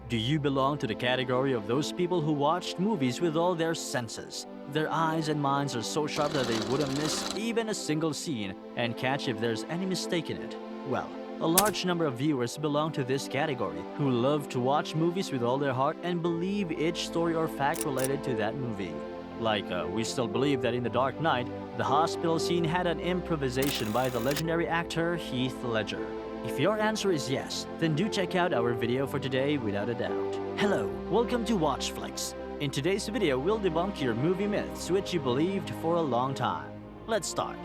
Do you belong to the category of those people who watched movies with all their senses? Their eyes and minds are so sharp that they wouldn't miss even a single scene and catch if there's any mistake in it. Well, a large number of viewers belong to this category who love to watch movies with all their heart and believe each story or fact related to that movie. We still believe that in The Dark Knight, the hospital scene had an improvisation by the legendary actor Heath Ledger. If your answer is yes, then do check out our video for today without a doubt. Hello, welcome to Watch Flicks. In today's video, we'll debunk your movie myths which you believed for a long time. Let's start.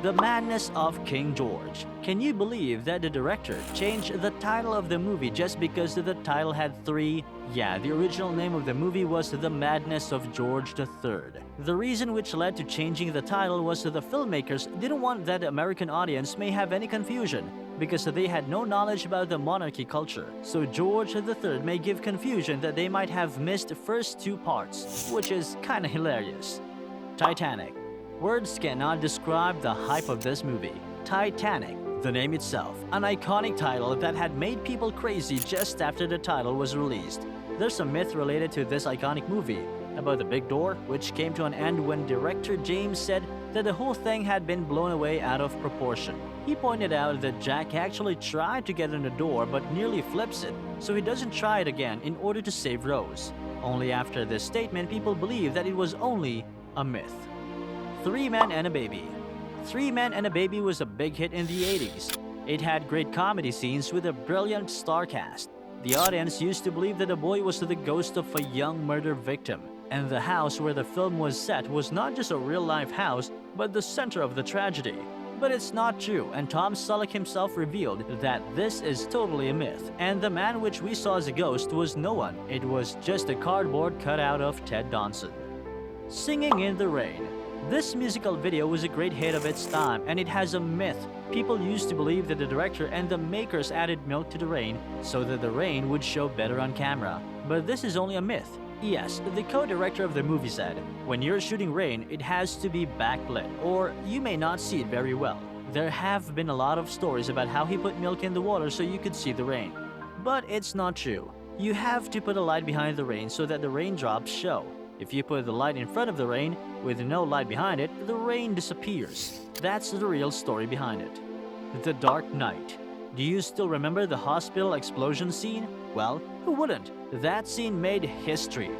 The Madness of King George. Can you believe that the director changed the title of the movie just because the title had three? Yeah, the original name of the movie was The Madness of George III. The reason which led to changing the title was that the filmmakers didn't want that the American audience may have any confusion because they had no knowledge about the monarchy culture. So George III may give confusion that they might have missed the first two parts, which is kinda hilarious. Titanic. Words cannot describe the hype of this movie. Titanic, the name itself, an iconic title that had made people crazy just after the title was released. There's a myth related to this iconic movie about the big door, which came to an end when director James said that the whole thing had been blown away out of proportion. He pointed out that Jack actually tried to get in the door but nearly flips it, so he doesn't try it again in order to save Rose. Only after this statement, people believe that it was only a myth. Three Men and a Baby. Three Men and a Baby was a big hit in the 80s. It had great comedy scenes with a brilliant star cast. The audience used to believe that the boy was the ghost of a young murder victim, and the house where the film was set was not just a real-life house, but the center of the tragedy. But it's not true, and Tom Selleck himself revealed that this is totally a myth, and the man which we saw as a ghost was no one. It was just a cardboard cutout of Ted Danson. Singing in the Rain. This musical video was a great hit of its time, and it has a myth. People used to believe that the director and the makers added milk to the rain so that the rain would show better on camera. But this is only a myth. Yes, the co-director of the movie said, when you're shooting rain, it has to be backlit, or you may not see it very well. There have been a lot of stories about how he put milk in the water so you could see the rain. But it's not true. You have to put a light behind the rain so that the raindrops show. If you put the light in front of the rain, with no light behind it, the rain disappears. That's the real story behind it. The Dark Knight. Do you still remember the hospital explosion scene? Well, who wouldn't? That scene made history.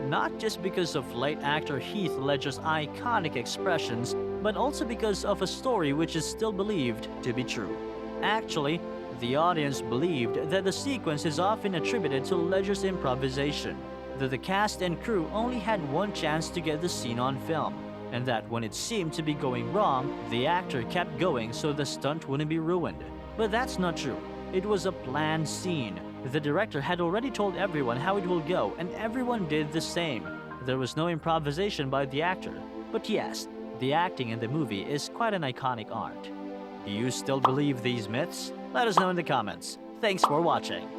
Not just because of late actor Heath Ledger's iconic expressions, but also because of a story which is still believed to be true. Actually, the audience believed that the sequence is often attributed to Ledger's improvisation, that the cast and crew only had one chance to get the scene on film, and that when it seemed to be going wrong, the actor kept going so the stunt wouldn't be ruined. But that's not true. It was a planned scene. The director had already told everyone how it will go, and everyone did the same. There was no improvisation by the actor. But yes, the acting in the movie is quite an iconic art. Do you still believe these myths? Let us know in the comments. Thanks for watching.